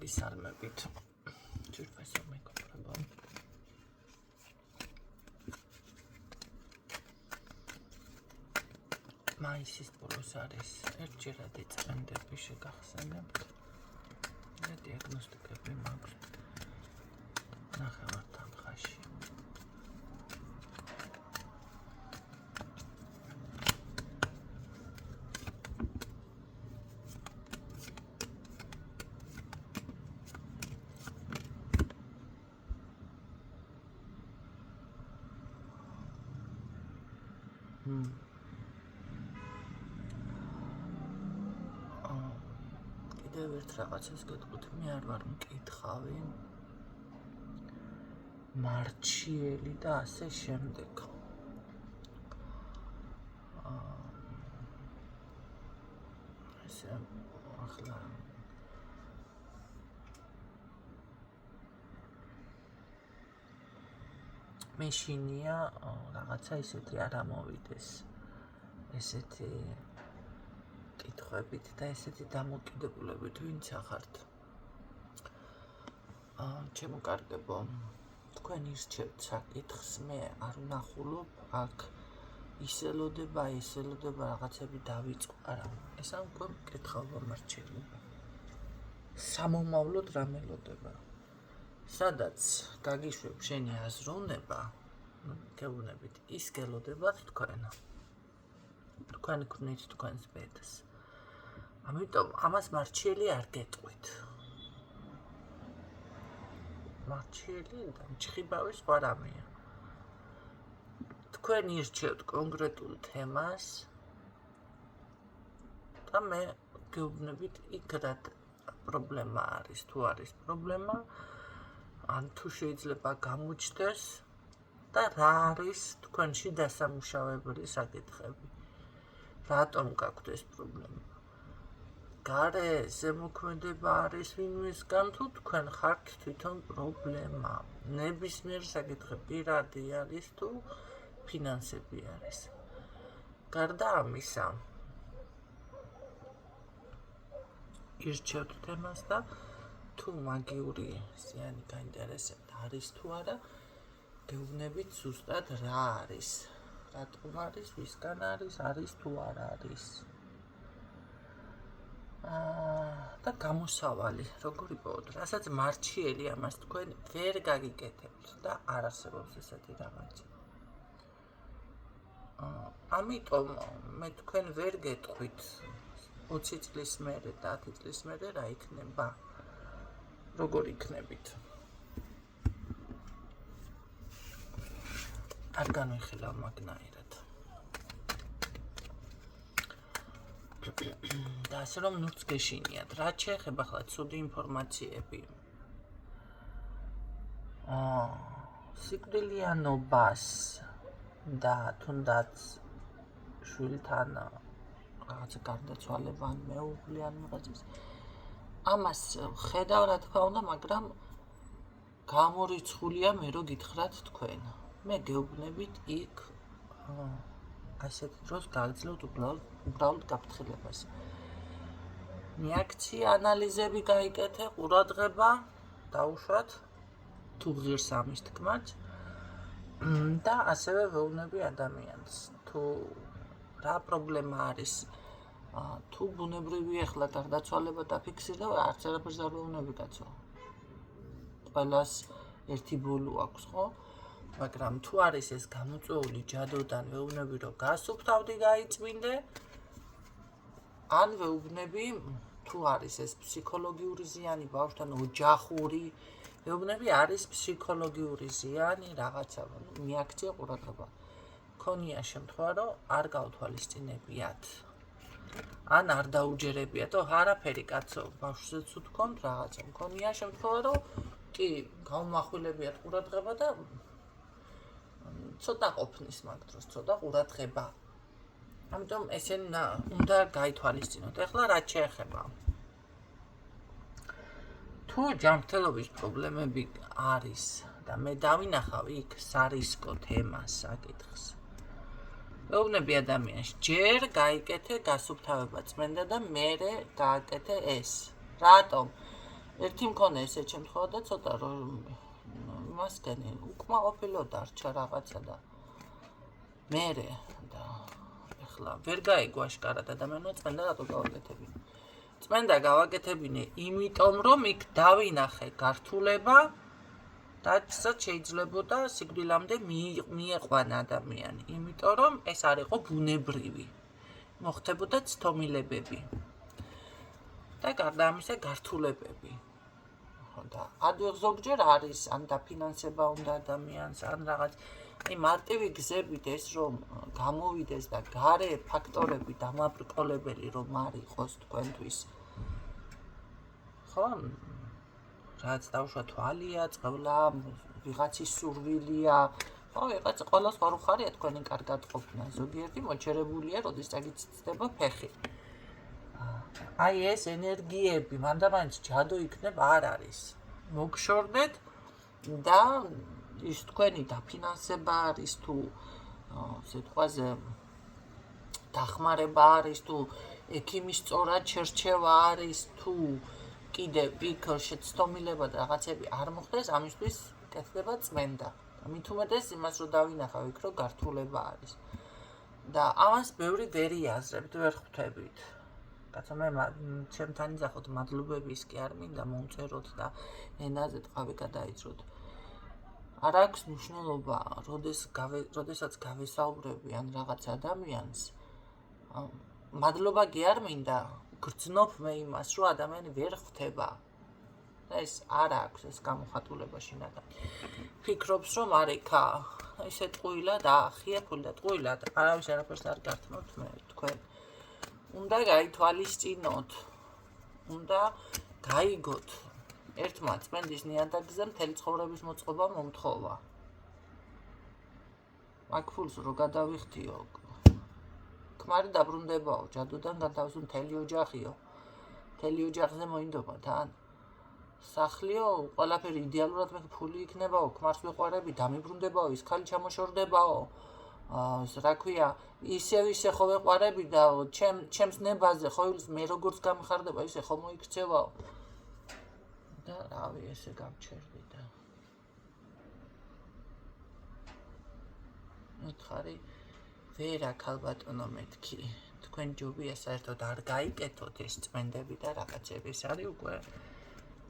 მოგისალმებით. ჯერ მეკობრება. მაისის ბოლოს არის ერთჯერადი წმენდები შეგახსენებთ. და დიაგნოსტიკები მაქვს ნახევართან ხაში. კიდევ ერთ რაღაცას გეტყვით, მე არ ვარ მკითხავი, მარჩიელი და ასე შემდეგ. ესე ახლა მეშინია რაღაცა ისეთი არ ამოვიდეს. ესეთი კითხვებით და ესეთი დამოკიდებულებით ვინც ახართ. ჩემო კარგებო, თქვენ ირჩევთ საკითხს, მე არ ვნახულობ, აქ ისელოდება რაღაცები დავიწყო, არა, ეს ამ უკვე მკითხავდა მარჩელობა. სამომავლოდ რა მელოდება. სადაც გაგიშვებ შენი აზროვნება, გეუბნებით, ის გელოდებათ თქვენ. თქვენ გქნით თქვენს ბედს. ამიტომ ამას მარჩიელი არ გეტყვით. მარჩიელი და მჩხიბავი სხვა რამეა. თქვენ ირჩევთ კონკრეტულ თემას და მე გეუბნებით იქ რა პრობლემა არის, თუ არის პრობლემა, ან თუ შეიძლება გამოჩნდეს და რა არის თქვენში დასამუშავებელი საკითხები. რატომ გაქვთ ეს პრობლემა? გარე ზემოქმედება არის ვინმესგან თუ თქვენ ხართ თვითონ პრობლემა. ნებისმიერ საკითხი პირადი არის თუ ფინანსები არის. გარდა ამისა, ირჩევთ თემას და თუ მაგიური ზიანი გაინტერესებთ არის თუ არა, გეუბნებით ზუსტად რა არის. რატომ არის, ვისგან არის თუ არ არის. და გამოსავალი, როგორ იპოვოთ, რასაც მარჩიელი ამას თქვენ ვერ გაგიკეთებთ და არ არსებობს ესეთი რაღაცა. ამიტომ მე თქვენ ვერ გეტყვით 20 წლის მერე და 10 წლის მერე რა იქნება. როგორ იქნებით. არ განვიხილავ მაგნაირად. და ასე რომ ნურც გეშინიათ, რაც შეეხება ახლა ცუდი ინფორმაციები. სიკვდილიანობას და თუნდაც შვილთან რაღაცა გარდაცვალება ან მეუღლე ან რაღაცის. ამას ხედავ რა თქმა უნდა, მაგრამ გამორიცხულია მე რო გითხრათ თქვენ. მე გეუბნებით იქ ასეთ დროს გააგრძელოთ უბრალოდ გაფრთხილებას. რეაქცია, ანალიზები გაიკეთე, ყურადღება დაუშვათ, თუ ღირს ამის თქმაც და ასევე ვეუბნები ადამიანს, თუ რა პრობლემა არის, თუ ბუნებრივი ახლა გარდაცვალება დაფიქსირდა, არც არაფერს არ ვეუბნები კაცო. ყველას ერთი ბოლო აქვს, ხო? მაგრამ თუ არის ეს გამოწვეული ჯადოდან ვეუბნები რომ გასუფთავდი გაიწმინდე, ან ვეუბნები თუ არის ეს ფსიქოლოგიური ზიანი ბავშვთან ოჯახური, ვეუბნები არის ფსიქოლოგიური ზიანი რაღაცა, მიაქცია ყურადღება. ქონია შემთხვევა რომ არ გაუთვალისწინებიათ. ან არ დაუჯერებიათ, არაფერი კაცო, ბავშვზეც უთქვამთ რაღაცა. ქონია შემთხვევა რომ კი გაუმახვილებიათ ყურადღება და ცოტა ყოფნის მაგ დროს, ცოტა ყურადღება. ამიტომ ესენ უნდა გაითვალისწინოთ. ეხლა რაც შეეხება. თუ ჯანმრთელობის პრობლემები არის და მე დავინახავ იქ სარისკო თემას საკითხს. ვეუბნები ადამიანს, ჯერ გაიკეთე გასუფთავება წმენდა და მერე გააკეთე ეს. რატომ? ერთი მქონე ესე შემთხვევა და ცოტა რომ მასკენი უკმაყოფილო დარჩა რაღაცა და მერე და ეხლა ვერ გაიგო აშკარად ადამიანო წმენდა რატო გავაკეთებინე. წმენდა გავაკეთებინე იმიტომ რომ იქ დავინახე გართულება და შეიძლებოდა სიკვდილამდე მieყვანა ადამიანი. იმიტომ რომ ეს არ იყო ბუნებრივი. მოხდებოდა ცდომილებები. და გარდა ამისა გართულებები. და ზოგჯერ არის ან დაფინანსება უნდა ადამიანს ან რაღაც მარტივი გზებით ეს რომ გამოვიდეს და გარე ფაქტორები დამაბრკოლებელი რომ არ იყოს თქვენთვის. ხო? რაც დავშვა თვალია, წყევლა, ვიღაცის სურვილია. ხო, ვიღაც ყოველს ხარ უხარია თქვენი კარგად ყოფნა. ზოგიერთი მოჩერებულია, როდის წაგიწდება ფეხი. აი ეს ენერგიები მანდამაინც ჯადო იქნება არ არის. მოგშორდეთ და ის თქვენი დაფინანსება არის თუ სიტყვაზე დახმარება არის თუ ექიმის სწორად შერჩევა არის თუ კიდევ იქ შეცდომილება და რაღაცები არ მოხდეს ამისთვის კეთდება წმენდა. მით უმეტეს იმას რომ დავინახავ იქ რომ გართულება არის. და ამას ბევრი ვერ იაზრებთ, ვერ ხვდებით. კაცო მე ჩემთან იძახოთ მადლობების კი არ მინდა მომწეროთ და ენაზე ტყავი გადაიძროთ. არ აქვს მნიშვნელობა, როდესაც გავესაუბრები ან რაღაც ადამიანს. მადლობა კი არ მინდა, გრძნობ მე იმას, რომ ადამიანი ვერ ხვდება. ეს არ აქვს ეს გამოხატულება შინაგანი. ფიქრობს რომ არიქა, ისე ტყუილა დაახიაფული და ტყუილად არავის არაფერს არ გართმევთ მე თქვენ. უნდა გაითვალისწინოთ, უნდა გაიგოთ ერთმა წმენდის ნიადაგზე მთელი ცხოვრების მოწყობა მომთხოვა. მაგ ფულს რო გადავიხდიო, ქმარი დაბრუნდებაო, ჯადოდან განთავისუფლ მთელი ოჯახიო, მთელი ოჯახზე მოინდომა თან. სახლიო, ყველაფერი იდეალურად მე ფული იქნებაო, ქმარს ვეყვარები, დამიბრუნდებაო, ის ხალი ჩამოშორდებაო. რა ქვია, ისევ ხო ვეყვარები და ჩემს ნებაზე ხო მე როგორც გამიხარდება, ისე ხო მოიქცევაო. და რავი, ესე გავჩერდი და მითხარი, ვერ აქალბატონო მეთქი, თქვენ ჯობია საერთოდ არ გაიკეთოთ ეს წმენდები და რაღაცები, ეს არის უკვე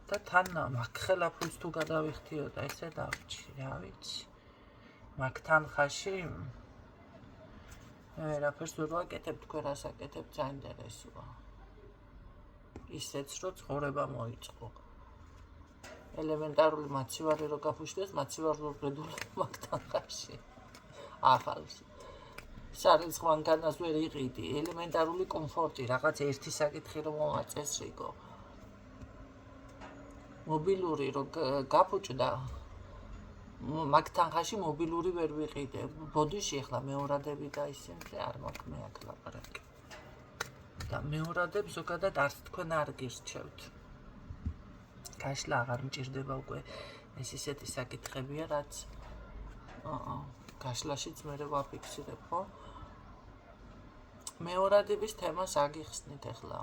და თან მაგხელა ფულს თუ გადავიხდიო და ესე დავჭი, რა ვიცი. მაგ თანხაში ვერაფერს ვერ ვაკეთებ, თქვენ რას აკეთებთ, საინტერესოა. ისეც რომ ცხოვრება მოიწყო. ელემენტარული მაცივარი რო გაფუშდეს, მაცივარულ ბედულს მაგ თანხაში. ახალს. სარეს ხვანკანას ვერ იყიდი, ელემენტარული კომფორტი, რაღაც ერთი საკითხი რომ მომაწესრიგო. მობილური რო გაფუჭდა მაგ თანხაში მობილური ვერ ვიყიდე. ბოდიში ახლა მეორადები და ისინი არ მაქვს მე აქ ლაპარაკი. და მეორადებს ზოგადად არც თქვენ არ გირჩევთ. გაშლა აღარ მჭირდება უკვე ეს ისეთი საკითხებია, რაც გაშლაშიც მე ვაფიქსირებ, ხო? მეორადების თემას აგიხსნით ახლა.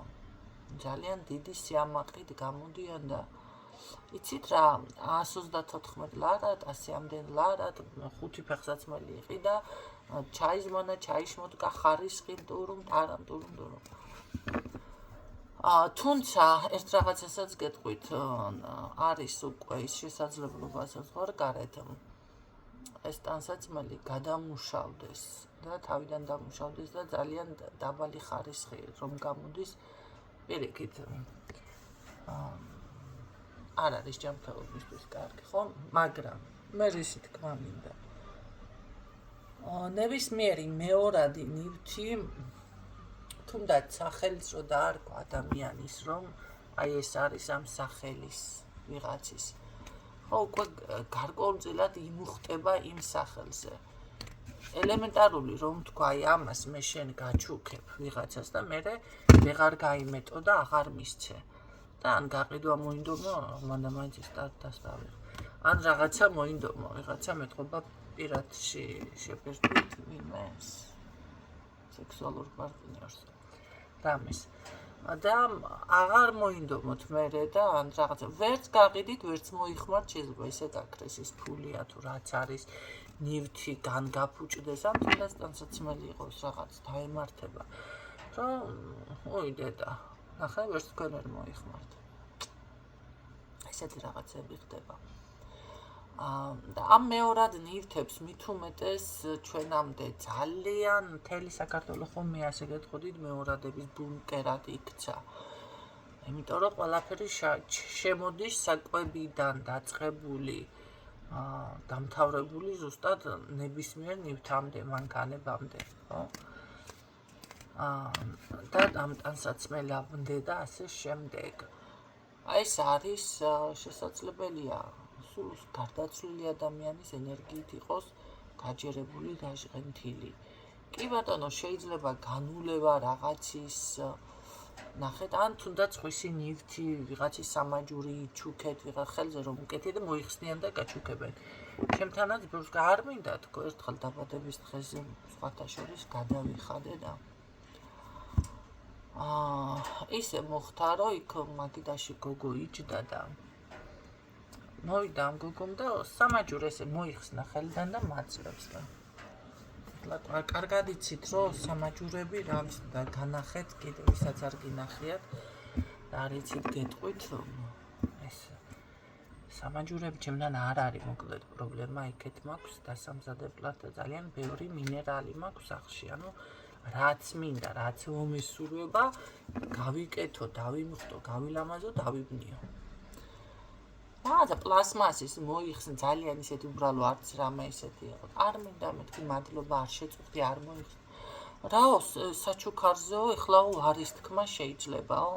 ძალიან დიდი სიამაყით გამოდიან და იცით რა, 134 ლარად, 100-მდენ ლარად, 5 ფეხსაცმელი იყიდა, ჩაიზმონა, ჩაიშმოტკა, ხარისხი, ტურუმ, ტარამ, ტურუმ. თუმცა ერთ რაღაცასაც გეტყვით, არის უკვე ის შესაძლებლობასაც ვარ გარეთ ეს ტანსაცმელი გადამუშავდეს და თავიდან დამუშავდეს და ძალიან დაბალი ხარისხი რომ გამოდის პირიქით. არ არის ჯანმრთელობისთვის კარგი, ხო? მაგრამ მე რისი თქმა მინდა. ნებისმიერი მეორადი ნივთი თუნდაც სახელის რო დაარქვა ადამიანის, რომ აი ეს არის ამ სახელის ვიღაცის. ხო, უკვე გარკვეულწილად იმუხტება იმ სახელზე. ელემენტარული რომ თქვა, აი ამას მე შენ გაჩუქებ ვიღაცას და მე ვეღარ გაიმეტო და აღარ მისცე. და ან გაყიდვა მოინდომა, მანდამაინც დასტავე. ან რაღაცა მოინდომა, ვიღაცა მეტყობა პირადში შეფერდით იმეს სექსუალურ პარტნიორს. რამის. და აღარ მოინდომოთ მერე და ან რაღაცა ვერც გაყიდით, ვერც მოიხმართ, შეიძლება ესე გაქრეს ის ფულია თუ რაც არის ნივთი განგაფუჭდეს ან თუნდაც ტანსაცმელი იყოს რაღაც დაემართება. რომ ოი დედა, ნახე ვერც თქვენ ვერ მოიხმართ. ესეთი რაღაცები ხდება. და ამ მეორად ნივთებს მით უმეტეს ჩვენამდე ძალიან მთელი საქართველო ხომე ასე გეტყოდით მეორადების ბუნკერად იქცა. იმიტომ რომ ყველაფერი შემოდის საკვებიდან დაწყებული დამთავრებული ზუსტად ნებისმიერ ნივთამდე, მანქანებამდე, ხო? და ამ ტანსაცმელამდე და ასე შემდეგ. ეს არის შესაძლებელია სულ გარდაცვლილი ადამიანის ენერგიით იყოს გაჯერებული, დაჟღენთილი. კი ბატონო, შეიძლება განულევა რაღაცის ნახეთ, ან თუნდაც ხვისი ნივთი, ვიღაცის სამაჯური ჩუქეთ, ხელზე რომ უკეთე და მოიხსნიან და გაჩუქებენ. ჩემთანაც ბევრს არ მინდა თქო, ერთხელ დაბადების დღეზე სხვათა შორის გადავიხადე და ისე მოხდა, რომ იქ მაგიდაში გოგო იჯდა და მოვიდა ამ გოგომ და სამაჯური ესე მოიხსნა ხელიდან და მაძლევს და კარგად იცით, რომ სამაჯურები რამს და განახეთ კიდე ვისაც არ გინახიათ და არ იცით გეტყვით ეს სამაჯურები ჩემთან არ არის მოკლედ პრობლემა იქეთ მაქვს დასამზადებლად და ძალიან ბევრი მინერალი მაქვს სახლში, ანუ რაც მინდა, რაც მომისურვება, გავიკეთო, დავიმხტო, გავილამაზო, დავიბნიო. და პლასმასის მოიხსნა ძალიან ისეთი უბრალო არც რამე ისეთი იყო. არ მინდა მეთქი მადლობა, არ შეწუხდი, არ მოიხსნა. რაო საჩუქარზეო, ეხლაო არის თქმა შეიძლებაო.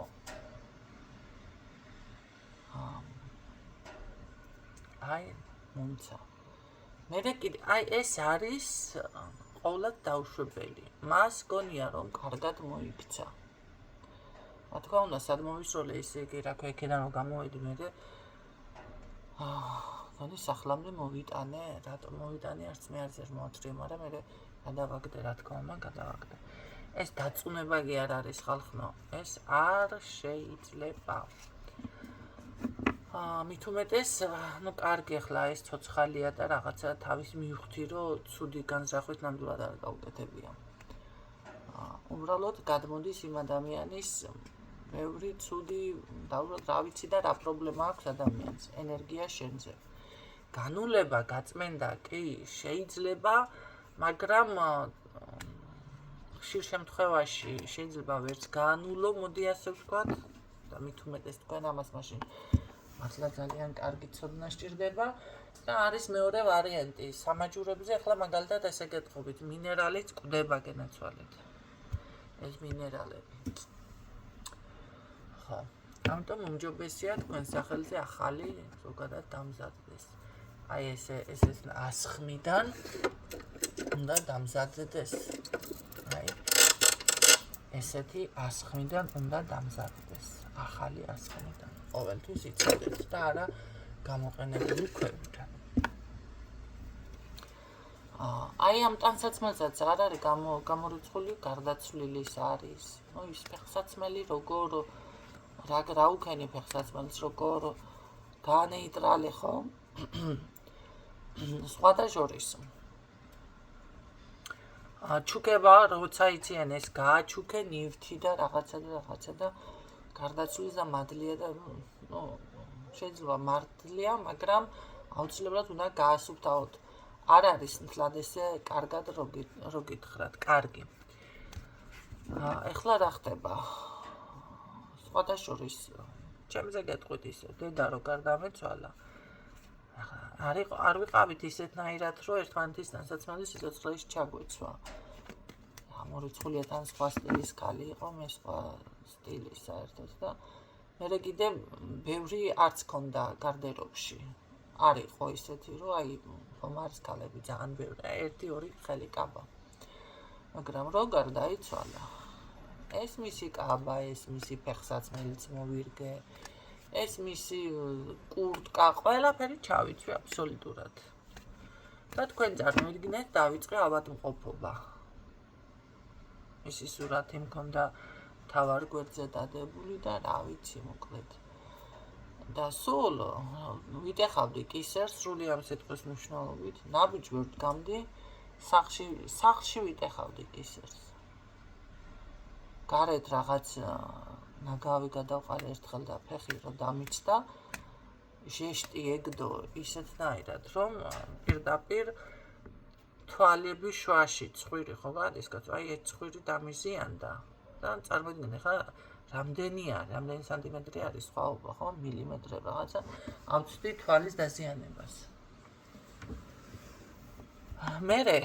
აი, მომცა. მე კიდე აი ეს არის ყოვლად დაუშვებელი. მას გონია რომ კარგად მოიქცა. რა თქმა უნდა, სად მოვისროლე ისე იგი რა ქვია, იქიდან რომ გამოვედი მე გონი სახლამდე მოვიტანე, რატომ მოვიტანე, არც მე არ ზერ მოვთრიე, მაგრამ მე გადავაგდე, რა თქმა უნდა, გადავაგდე. ეს დაწუნება კი არ არის ხალხო, ეს არ შეიძლება. მით უმეტეს, ну, კარგი ახლა ეს ცოცხალია და რაღაცა თავის მივხვდი, რომ ცუდი განზრახვით ნამდვილად არ გაუკეთებია. უბრალოდ გადმოდის იმ ადამიანის ბევრი ცუდი და რა ვიცი და რა პრობლემა აქვს ადამიანს, ენერგია შენზე. განულება, გაწმენდა კი შეიძლება, მაგრამ ხშირ შემთხვევაში შეიძლება ვერც განულო, მოდი ასე ვთქვათ, და მით უმეტეს თქვენ ამას მაშინ მართლა ძალიან კარგი ცოდნა სჭირდება და არის მეორე ვარიანტი სამაჯურებზე, ახლა მაგალითად ესე გეტყობით, მინერალიც კვდება გენაცვალეთ. ეს მინერალები. ხო, ამიტომ უმჯობესია თქვენ სახელზე ახალი ზოგადად დამზადდეს. აი ეს ასხმიდან უნდა დამზადდეს. აი ესეთი ასხმიდან უნდა დამზადდეს. ახალი ასხმიდან. ყოველთვის იცოდეთ და არა გამოყენებული ქვებიდან. აი ამ ტანსაცმელსაც არ არის გამორიცხული, გარდაცვლილის არის. ნუ ის ფეხსაცმელი როგორ რა უქენი ფეხსაცმელს როგორ განეიტრალე ხო? სხვათა შორის. ჩუქება როცა იციან ეს გააჩუქე ნივთი და რაღაცა და გარდაცვლის და მადლია და ნუ შეიძლება მართლია, მაგრამ აუცილებლად უნდა გაასუფთავოთ. არ არის მთლად ესე კარგად რო გითხრათ, კარგი. ეხლა რა ხდება? სხვათა შორის ჩემზე გეტყვით ისე, დედა რო გარდამეცვალა. არ ვიყავით ისეთნაირად, რომ ერთმანეთის ტანსაცმელი სიცოცხლეში ჩაგვეცვა. ამორიცხულია თან სხვა სტილის ქალი იყო, მე სხვა სტილის საერთოდ და მე კიდე ბევრი არც ქონდა გარდერობში. არ იყო ისეთი, რომ აი ხომარის ქალები ძალიან ბევრია, 1-2 ხელი კაბა. მაგრამ რო გარდაიცვალა, ეს მისი კაბა, ეს მისი ფეხსაცმელიც მოვირგე, ეს მისი კურტკა, ყველაფერი ჩავიცვი აბსოლუტურად. და თქვენ წარმოიდგინეთ, დავიწყე ავადმყოფობა. მისი სურათი მქონდა თავარი გვერდზე დადებული და რა ვიცი მოკლედ. და სულ ვიტეხავდი კისერს სრული ამ სიტყვის მნიშვნელობით, ნაბიჯ ვერ ვდგამდი, სახლში ვიტეხავდი კისერს. გარეთ რაღაც ნაგავი გადავყარე ერთხელ და ფეხი რომ დამიჩნდა, ჟეშტი ეგდო ისეთნაირად, რომ პირდაპირ თვალები შვაში ცხვირი ხო გადის, აი ეს ცხვირი დამიზიანდა და წარმოიდგინე ხა რამდენი სანტიმეტრი არის სხვაობა, ხო? მილიმეტრი რაღაცა. ავწვდი თვალის დაზიანებას. მერე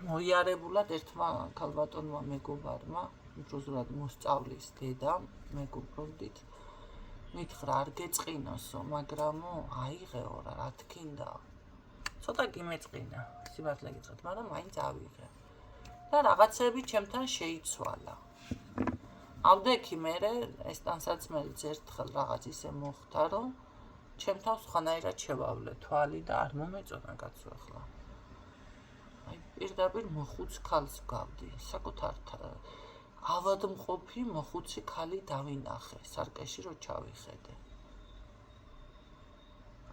მოიარებულად ერთმა ქალბატონმა მეგობარმა, უბრალოდ მოსწავლის დედამ მეგობრობდით, მითხრა არ გეწყინოსო, მაგრამ აიღეო რა თქინდა. ცოტა კი მეწყინა, სიმართლე გითხრათ, მაგრამ მაინც ავიღე. და რაღაცები ჩემთან შეიცვალა. ავდექი მერე ეს ტანსაცმელიც ერთხელ რაღაც ისე მოხდა, რომ ჩემთან სხვანაირად შევავლე თვალი და არ მომეწონა კაცო ახლა. აი პირდაპირ მოხუც ქალს გავდი, საკუთარ ავადმყოფი მოხუცი ქალი დავინახე, სარკეში რო ჩავიხედე.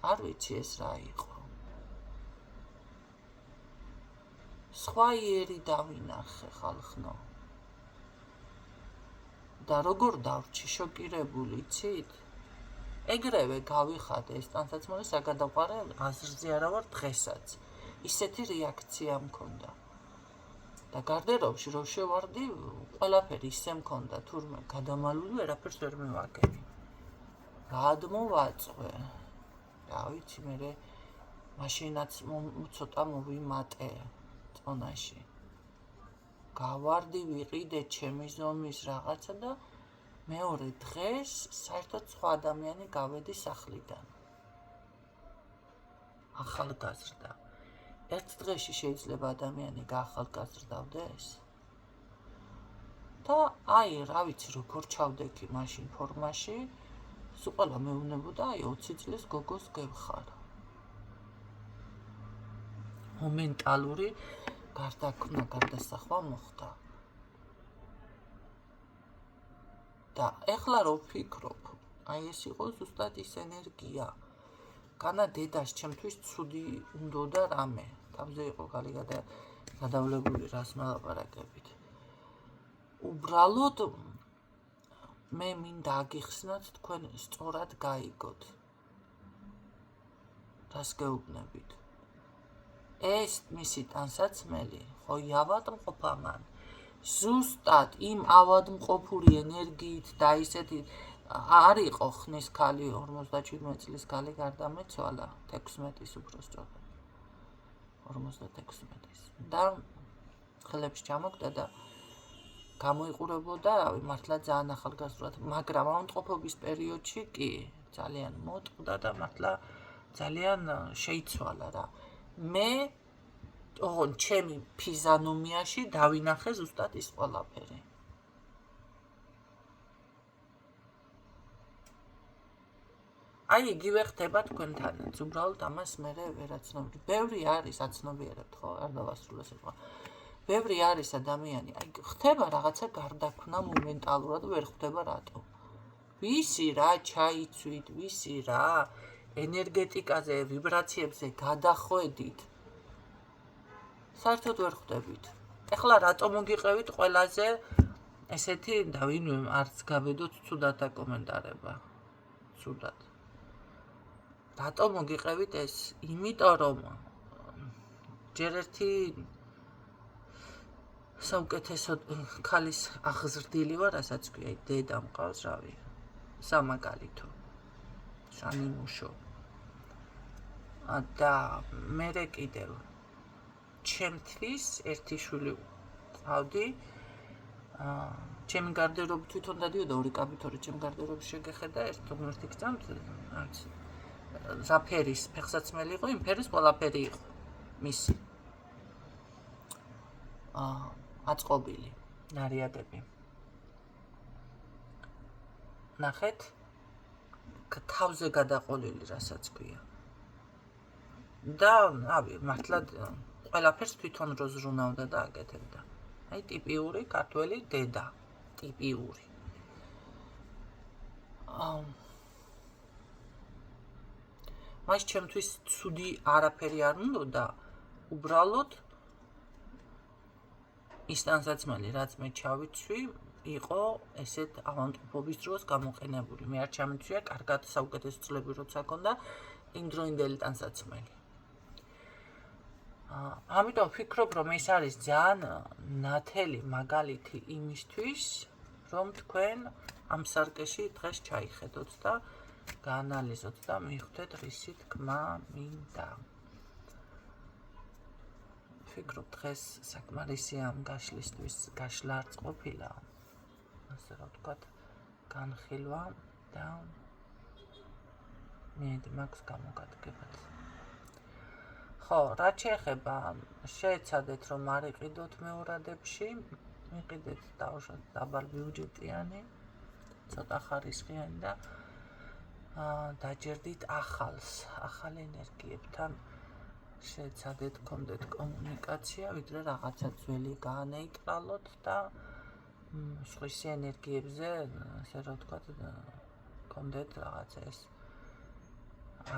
არ ვიცი ეს რა იყო. სხვა იერი დავინახე ხალხნო. და როგორ დავრჩი შოკირებული, იცით? ეგრევე გავიხადე ეს ტანსაცმელი საგადაყარე აზრზე არა ვარ დღესაც. ისეთი რეაქცია მქონდა. და გარდერობში რო შევარდი, ყველაფერი ისე მქონდა, თურმე გადამალული ვერაფერს ვერ მივაგენი. რად მოვაწვე? რა ვიცი, მერე მაშინაც ცოტა მოვიმატე წონაში. გავარდი, ვიყიდე ჩემი ზომის რაღაცა და მეორე დღეს საერთოდ სხვა ადამიანი გავედი სახლიდან. ახალგაზრდა. ერთ დღეში შეიძლება ადამიანი გაახალგაზრდავდეს? და აი, რა ვიცი, როგორ ჩავდექი მაშინ ფორმაში, სულ ყველა მეუბნებოდა, აი 20 წლის გოგოს გევხარ. მომენტალური გარდაქმნა, გარდასახვა მოხდა. და ეხლა რო ვფიქრობ, აი ეს იყო ზუსტად ის ენერგია. განა დედას ჩემთვის ცუდი უნდოდა რამე. თავზე იყო ხალი გადავლებული რას მელაპარაკებით. უბრალოდ მე მინდა აგიხსნათ თქვენ სწორად გაიგოთ. რას გეუბნებით? ეს მისი ტანსაცმელი ხო ავადმყოფა მან. ზუსტად იმ ავადმყოფური ენერგიით და ისეთი არ იყო ხნის ქალი 57 წლის ქალი გარდამეცვალა 16-ის უფრო სწორად 56-ის და ხელებს ჩამოგდა და გამოიყურებოდა რავი მართლა ძალიან ახალგაზრდად, მაგრამ ავადმყოფობის პერიოდში კი ძალიან მოტყდა და მართლა ძალიან შეიცვალა რა. მე ოღონ ჩემი ფიზიономიაში დავინახე ზუსტად ის ყველაფერი. აი იგივე ხდება თქვენთანაც, უბრალოდ ამას მე ვერაცნობდი. ბევრი არის აცნობიერებთ ხო, არ დავასრულე სიტყვა. ბევრი არის ადამიანი, აი ხდება რაღაცა გარდაქმნა მომენტალურად, ვერ ხდება რატო. ვისი რა ჩაიცვით, ვისი რა ენერგეტიკაზე, ვიბრაციებზე გადახვედით. საერთოდ ვერ ხვდებით. ეხლა რატო მოგიყევით ყველაზე ესეთი და ვინმე არც გავედოთ ცუდად დაკომენტარება. ცუდად. რატო მოგიყევით ეს? იმიტომ რომ ჯერ ერთი საუკეთესო ქალის აღზრდილი ვარ, რასაც ქვია, დედა მყავს, რავი. სამაგალითო. სამიმუშო. და მერე კიდევ ჩემთვის ერთი შვილი ყავდი. ჩემი გარდერობი თვითონ დადიოდა ორი კაბითორი ჩემი გარდერობი შეგეხედა ერთ-ერთი გზამთ, არც ზაფერის ფეხსაცმელი იყო, იმ ფერის ყველაფერი იყო მისი. აწყობილი, ნარიადები. ნახეთ, თავზე გადაყოლილი, რასაც ქვია. და, რავი, მართლა ყველაფერს თვითონ რო ზრუნავდა და აკეთებდა. აი ტიპიური ქართველი დედა, ტიპიური. მას ჩემთვის ცუდი არაფერი არ უნდა, უბრალოდ ის ტანსაცმელი, რაც მე ჩავიცვი, იყო ესეთ ავანტყოფობის დროს გამოყენებული. მე არ ჩამიცვია კარგად საუკეთესო წლები როცა ქონდა იმდროინდელი ტანსაცმელი. ამიტომ ვფიქრობ, რომ ეს არის ძალიან ნათელი მაგალითი იმისთვის, რომ თქვენ ამ სარკეში დღეს ჩაიხედოთ და გაანალიზოთ და მიხვდეთ რისი თქმა მინდა. ვფიქრობ, დღეს საკმარისია ამ გაშლისთვის, გაშლა არც ყოფილა, ასე რომ ვთქვათ, განხილვა და მიედი მაქვს გამოგადგებაც. ხო, რაც შეეხება, შეეცადეთ, რომ არ იყიდოთ მეორადებში, იყიდეთ დავუშვათ დაბალ ბიუჯეტიანი, ცოტა ხარისხიანი და დაჯერდით ახალ ენერგიებთან. შეეცადეთ გქონდეთ კომუნიკაცია, ვიდრე რაღაცა ძველი გაანეიტრალოთ და სხვისი ენერგიებზე, ასე რომ ვთქვათ, გქონდეთ რაღაცა ეს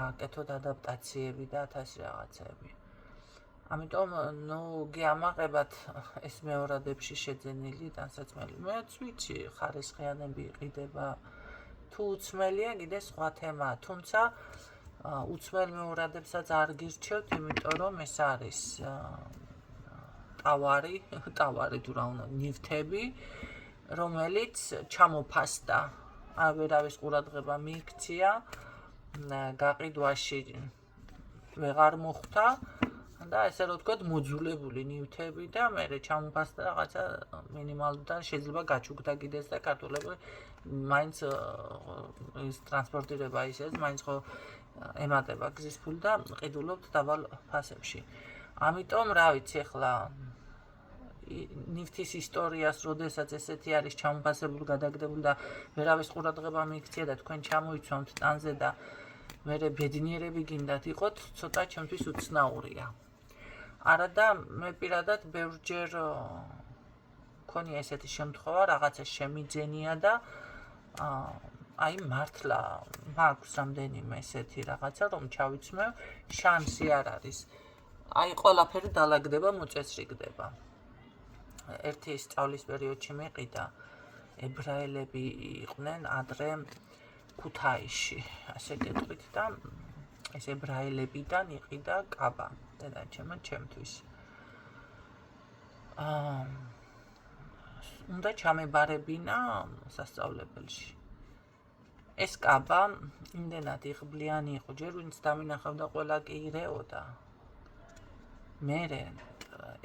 აკეთოთ ადაპტაციები და 1000 რაღაცები. ამიტომ, გეამაყებათ ეს მეორადებში შეძენილი ტანსაცმელი. მეც ვიცი, ხარისხიანები იყიდება, თუ უცმელია, კიდე სხვა თემაა, თუმცა უცმელ მეორადებსაც არ გირჩევთ, იმიტომ რომ ეს არის ტავარი თუ რა უნდა, ნივთები, რომელიც ჩამოფასდა, ვერავის ყურადღება მიიქცია, გაყიდვაში ვეღარ მოხვდა და ესე რომ ვთქვათ, მოძულებული ნივთები და მერე ჩამოფასდა რაღაცა მინიმალურად შეიძლება გაჩუქდა კიდეც და ქართველები მაინც ის ტრანსპორტირება ისეც, მაინც ხო ემატება გზის ფული და ყიდულობთ დაბალ ფასებში. ამიტომ, რა ვიცი, ახლა ნივთის ისტორიას, როდესაც ესეთი არის ჩამოფასებული, გადაგდებული და ვერავის ყურადღება მიიქცია და თქვენ ჩამოიცვამთ ტანზე და მერე ბედნიერები გინდათ იყოთ, ცოტა ჩემთვის უცნაურია. არადა მე პირადად ბევრჯერ მქონია ესეთი შემთხვევა, რაღაცა შემიძენია და აი მართლა მაქვს რამდენიმე ესეთი რაღაცა, რომ ჩავიცმევ, შანსი არ არის. აი ყველაფერი დალაგდება, მოწესრიგდება. ერთი სწავლის პერიოდში მეყიდა, ებრაელები იყვნენ ადრე ქუთაისში, ასე გეტყვით და ეს ებრაელებიდან იყიდა კაბა, დედაჩემმა ჩემთვის. უნდა ჩამებარებინა სასწავლებელში. ეს კაბა იმდენად იღბლიანი იყო, ჯერ ვინც დამინახავდა, ყველა კი ირეოდა. მერე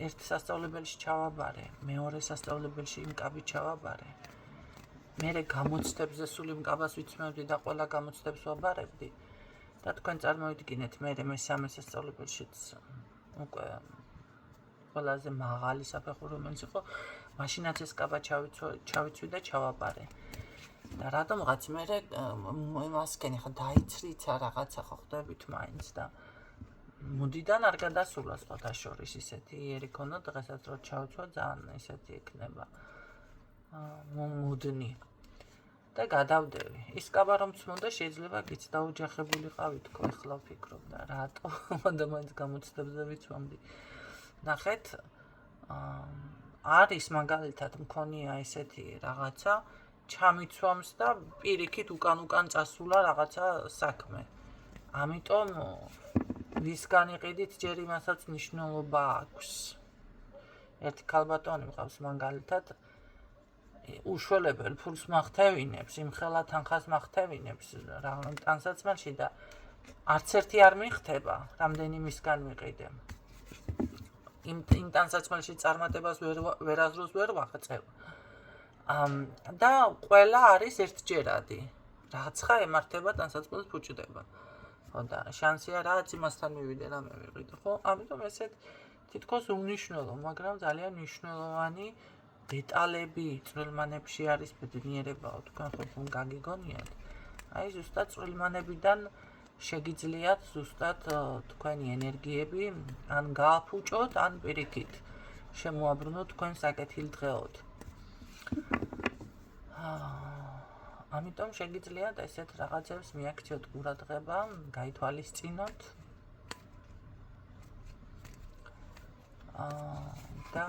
ერთ სასწავლებელში ჩავაბარე, მეორე სასწავლებელში იმ კაბით ჩავაბარე. მერე გამოცდებზე სულ იმ კაბას ვიცმევდი და ყველა გამოცდებს ვაბარებდი. და თქვენ წარმოიდგინეთ, მერე მესამე სასწავლებელშიც უკვე ყველაზე მაღალი საფეხური რომელიც იყო, მაშინაც ეს კაბა ჩავიცვი და ჩავაბარე. და რატომღაც მერე მასკენი ხო დაიცრიცა რაღაცა ხო ხვდებით მაინც და მუდიდან არ გადასულა სხვათა შორის ისეთი იერი ქონდა, დღესაც რო ჩავცვა ძალიან ისეთი იქნება მუდნი და გადავდევი. ის კაბა რომ წმოდა შეიძლება გიც დაუჯახებულიყავი თქო, ახლა ვფიქრობ და რატო ადამიანს გამოცდებზე ვიცვამდი. ნახეთ, არის მაგალითად მქონია ესეთი რაღაცა, ჩამიცვამს და პირიქით უკან წასულა რაღაცა საქმე. ამიტომ ვისგან იყიდით, ჯერ იმასაც მნიშვნელობა აქვს. ერთი ქალბატონი მყავს მაგალითად, უშველებელ ფულს მახთევინებს, იმხელა თანხას მახთევინებს ტანსაცმელში და არც ერთი არ მიხდება, რამდენი მისგან ვიყიდე. იმ ტანსაცმელში წარმატებას ვერაზროს ვერ ვაღწევ. და ყველა არის ერთჯერადი. რაცხა ემართება ტანსაცმელს ფუჭდება. ხო და შანსია რაც იმასთან მივიდე რამე ვიყიდე, ხო? ამიტომ ესეთ თითქოს უნიშნელო, მაგრამ ძალიან მნიშვნელოვანი დეტალები წვრილმანებში არის ბედნიერებაო, თქვენ ხომ გაგიგონიათ. აი ზუსტად წვრილმანებიდან შეგიძლიათ ზუსტად თქვენი ენერგიები ან გააფუჭოთ, ან პირიქით შემოაბრუნოთ თქვენ საკეთილ დღეოდ. ამიტომ შეგიძლიათ ესეთ რაღაცებს მიაქციოთ ყურადღება, გაითვალისწინოთ და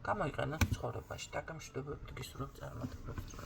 გამოიყენოთ ცხოვრებაში. დაგემშვიდობებით გისურვებთ წარმატებებს.